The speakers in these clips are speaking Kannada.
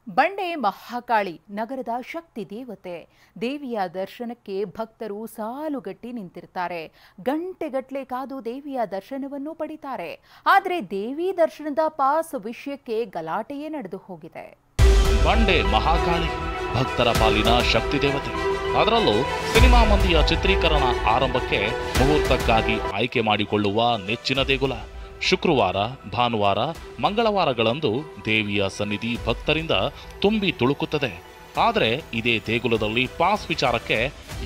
ಬಂಡೆ ಮಹಾಕಾಳಿ ನಗರದ ಶಕ್ತಿ ದೇವತೆ. ದೇವಿಯ ದರ್ಶನಕ್ಕೆ ಭಕ್ತರು ಸಾಲುಗಟ್ಟಿ ನಿಂತಿರ್ತಾರೆ. ಗಂಟೆಗಟ್ಟಲೆ ಕಾದು ದೇವಿಯ ದರ್ಶನವನ್ನು ಪಡಿತಾರೆ. ಆದರೆ ದೇವಿ ದರ್ಶನದ ಪಾಸ್ ವಿಷಯಕ್ಕೆ ಗಲಾಟೆಯೇ ನಡೆದು ಹೋಗಿದೆ. ಬಂಡೆ ಮಹಾಕಾಳಿ ಭಕ್ತರ ಪಾಲಿನ ಶಕ್ತಿ ದೇವತೆ. ಅದರಲ್ಲೂ ಸಿನಿಮಾ ಮಂದಿಯ ಚಿತ್ರೀಕರಣ ಆರಂಭಕ್ಕೆ ಮುಹೂರ್ತಕ್ಕಾಗಿ ಆಯ್ಕೆ ಮಾಡಿಕೊಳ್ಳುವ ನೆಚ್ಚಿನ ದೇಗುಲ. ಶುಕ್ರವಾರ, ಭಾನುವಾರ, ಮಂಗಳವಾರಗಳಂದು ದೇವಿಯ ಸನ್ನಿಧಿ ಭಕ್ತರಿಂದ ತುಂಬಿ ತುಳುಕುತ್ತದೆ. ಆದರೆ ಇದೇ ದೇಗುಲದಲ್ಲಿ ಪಾಸ್ ವಿಚಾರಕ್ಕೆ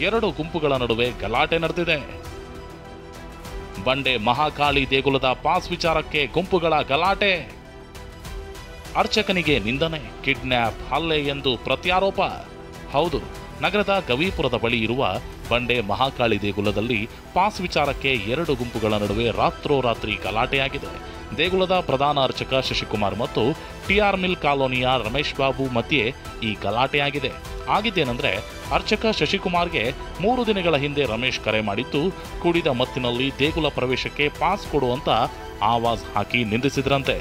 ಎರಡು ಗುಂಪುಗಳ ನಡುವೆ ಗಲಾಟೆ ನಡೆದಿದೆ. ಬಂಡೆ ಮಹಾಕಾಳಿ ದೇಗುಲದ ಪಾಸ್ ವಿಚಾರಕ್ಕೆ ಗುಂಪುಗಳ ಗಲಾಟೆ. ಅರ್ಚಕನಿಗೆ ನಿಂದನೆ, ಕಿಡ್ನ್ಯಾಪ್, ಹಲ್ಲೆ ಎಂದು ಪ್ರತ್ಯಾರೋಪ. ಹೌದು, ನಗರದ ಗವಿಪುರದ ಬಳಿ ಇರುವ ಬಂಡೆ ಮಹಾಕಾಳಿ ದೇಗುಲದಲ್ಲಿ ಪಾಸ್ ವಿಚಾರಕ್ಕೆ ಎರಡು ಗುಂಪುಗಳ ನಡುವೆ ರಾತ್ರೋರಾತ್ರಿ ಗಲಾಟೆಯಾಗಿದೆ. ದೇಗುಲದ ಪ್ರಧಾನ ಅರ್ಚಕ ಶಶಿಕುಮಾರ್ ಮತ್ತು ಟಿಆರ್ ಮಿಲ್ ಕಾಲೋನಿಯ ರಮೇಶ್ ಬಾಬು ಮಧ್ಯೆ ಈ ಗಲಾಟೆಯಾಗಿದೆ. ಆಗಿದ್ದೇನೆಂದ್ರೆ, ಅರ್ಚಕ ಶಶಿಕುಮಾರ್ಗೆ 3 ದಿನಗಳ ಹಿಂದೆ ರಮೇಶ್ ಕರೆ ಮಾಡಿದ್ದು, ಕುಡಿದ ಮತ್ತಿನಲ್ಲಿ ದೇಗುಲ ಪ್ರವೇಶಕ್ಕೆ ಪಾಸ್ ಕೊಡುವಂತ ಆವಾಜ್ ಹಾಕಿ ನಿಂದಿಸಿದ್ರಂತೆ.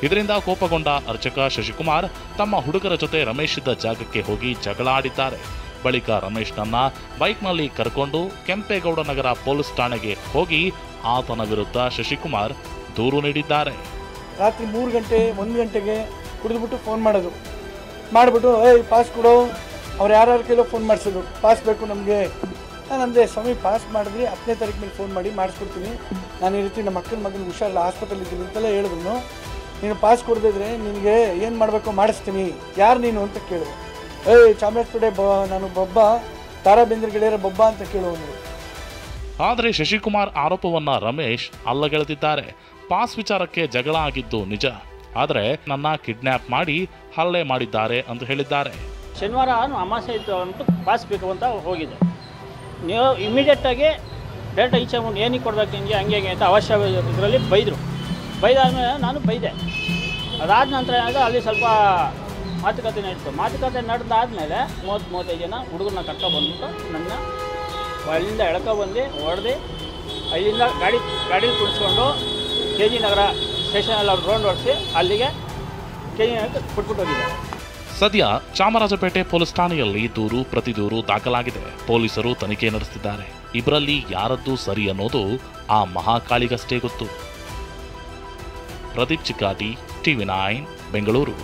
ಇದರಿಂದ ಕೋಪಗೊಂಡ ಅರ್ಚಕ ಶಶಿಕುಮಾರ್ ತಮ್ಮ ಹುಡುಗರ ಜೊತೆ ರಮೇಶ್ ಇದ್ದ ಜಾಗಕ್ಕೆ ಹೋಗಿ ಜಗಳ ಆಡಿದ್ದಾರೆ. ಬಳಿಕ ರಮೇಶ್ನನ್ನ ಬೈಕ್ನಲ್ಲಿ ಕರ್ಕೊಂಡು ಕೆಂಪೇಗೌಡ ನಗರ ಪೊಲೀಸ್ ಠಾಣೆಗೆ ಹೋಗಿ ಆತನ ವಿರುದ್ಧ ಶಶಿಕುಮಾರ್ ದೂರು ನೀಡಿದ್ದಾರೆ. ರಾತ್ರಿ 3 ಗಂಟೆ 1 ಗಂಟೆಗೆ ಕುಡಿದ್ಬಿಟ್ಟು ಫೋನ್ ಮಾಡಿಬಿಟ್ಟು ಪಾಸ್ ಕೊಡು, ಅವ್ರು ಯಾರ್ಯಾರ ಕೈಲೋ ಫೋನ್ ಮಾಡಿಸೋದು, ಪಾಸ್ ಬೇಕು ನಮಗೆ. ನಾನಂದೆ, ಸ್ವಾಮಿ ಪಾಸ್ ಮಾಡಿದ್ರಿ 10ನೇ ತಾರೀಕು ಮೇಲೆ ಫೋನ್ ಮಾಡಿ ಮಾಡಿಸ್ಕೊಡ್ತೀನಿ, ನಾನು ಈ ರೀತಿ ನಮ್ಮ ಅಕ್ಕನ ಮಗನ ಹುಷಾರಿಲ್ಲ, ಹಾಸ್ಪಿಟಲ್ ಇದ್ದೀನಿ ಅಂತೆಲ್ಲ ಹೇಳಿದ್ರು. ನೀನು ಪಾಸ್ ಕೊಡದಿದ್ರೆ ನಿನಗೆ ಏನು ಮಾಡಬೇಕು ಮಾಡಿಸ್ತೀನಿ, ಯಾರು ನೀನು ಅಂತ ಕೇಳು. ಚಾಮರಾಜಪೇಟೆ ನಾನು ಬೊಬ್ಬ, ತಾರಾ ಬೇಂದ್ರ ಗೆಳೆಯರ ಬೊಬ್ಬ ಅಂತ ಕೇಳುವನು. ಆದರೆ ಶಶಿಕುಮಾರ್ ಆರೋಪವನ್ನ ರಮೇಶ್ ಅಲ್ಲಗೆಳೆದಿದ್ದಾರೆ. ಪಾಸ್ ವಿಚಾರಕ್ಕೆ ಜಗಳ ಆಗಿದ್ದು ನಿಜ, ಆದರೆ ನನ್ನ ಕಿಡ್ನ್ಯಾಪ್ ಮಾಡಿ ಹಲ್ಲೆ ಮಾಡಿದ್ದಾರೆ ಅಂತ ಹೇಳಿದ್ದಾರೆ. ಶನಿವಾರ ಅಮಾಸೆ ಇತ್ತು ಅಂತ ಪಾಸ್ ಬೇಕು ಅಂತ ಹೋಗಿದೆ. ನೀವು ಇಮಿಡಿಯೇಟಾಗಿ ಡೈರೆಕ್ಟ್ ಈಚೆ ಮುಂದೆ ಏನಕ್ಕೆ ಕೊಡ್ಬೇಕು ನಿಮಗೆ, ಹಂಗೆ ಅಂತ ಅವಶ್ಯ ಇದರಲ್ಲಿ ಬೈದಾದ್ಮೇಲೆ ನಾನು ಬೈದೆ. ಅದಾದ ನಂತರ ಏನಾದರೂ ಅಲ್ಲಿ ಸ್ವಲ್ಪ ಮಾತುಕತೆ ನಡೀತು. ಮಾತುಕತೆ ನಡೆದಾದ್ಮೇಲೆ 30-35 ಜನ ಹುಡುಗರನ್ನ ಕರ್ಕೊಬಂದ್ಬಿಟ್ಟು ನನ್ನ ಅಲ್ಲಿಂದ ಎಳ್ಕೊಬಂದು ಹೊಡೆದು ಅಲ್ಲಿಂದ ಗಾಡಿ ಕುಡಿಸ್ಕೊಂಡು KG ನಗರ ಸ್ಟೇಷನಲ್ಲಿ ಅವ್ರು ರೌಂಡ್ ಹೊಡಿಸಿ ಅಲ್ಲಿಗೆ KG ನಗರಕ್ಕೆ ಕೊಟ್ಬಿಟ್ಟು ಹೋಗಿದ್ದಾರೆ. ಸದ್ಯ ಚಾಮರಾಜಪೇಟೆ ಪೊಲೀಸ್ ಠಾಣೆಯಲ್ಲಿ ದೂರು ಪ್ರತಿದೂರು ದಾಖಲಾಗಿದೆ. ಪೊಲೀಸರು ತನಿಖೆ ನಡೆಸುತ್ತಿದ್ದಾರೆ. ಇಬ್ಬರಲ್ಲಿ ಯಾರದ್ದು ಸರಿ ಅನ್ನೋದು ಆ ಮಹಾಕಾಳಿಗಷ್ಟೇ ಗೊತ್ತು. ಪ್ರದೀಪ್ ಚಿಕ್ಕಾಟಿ, TV9 ಬೆಂಗಳೂರು.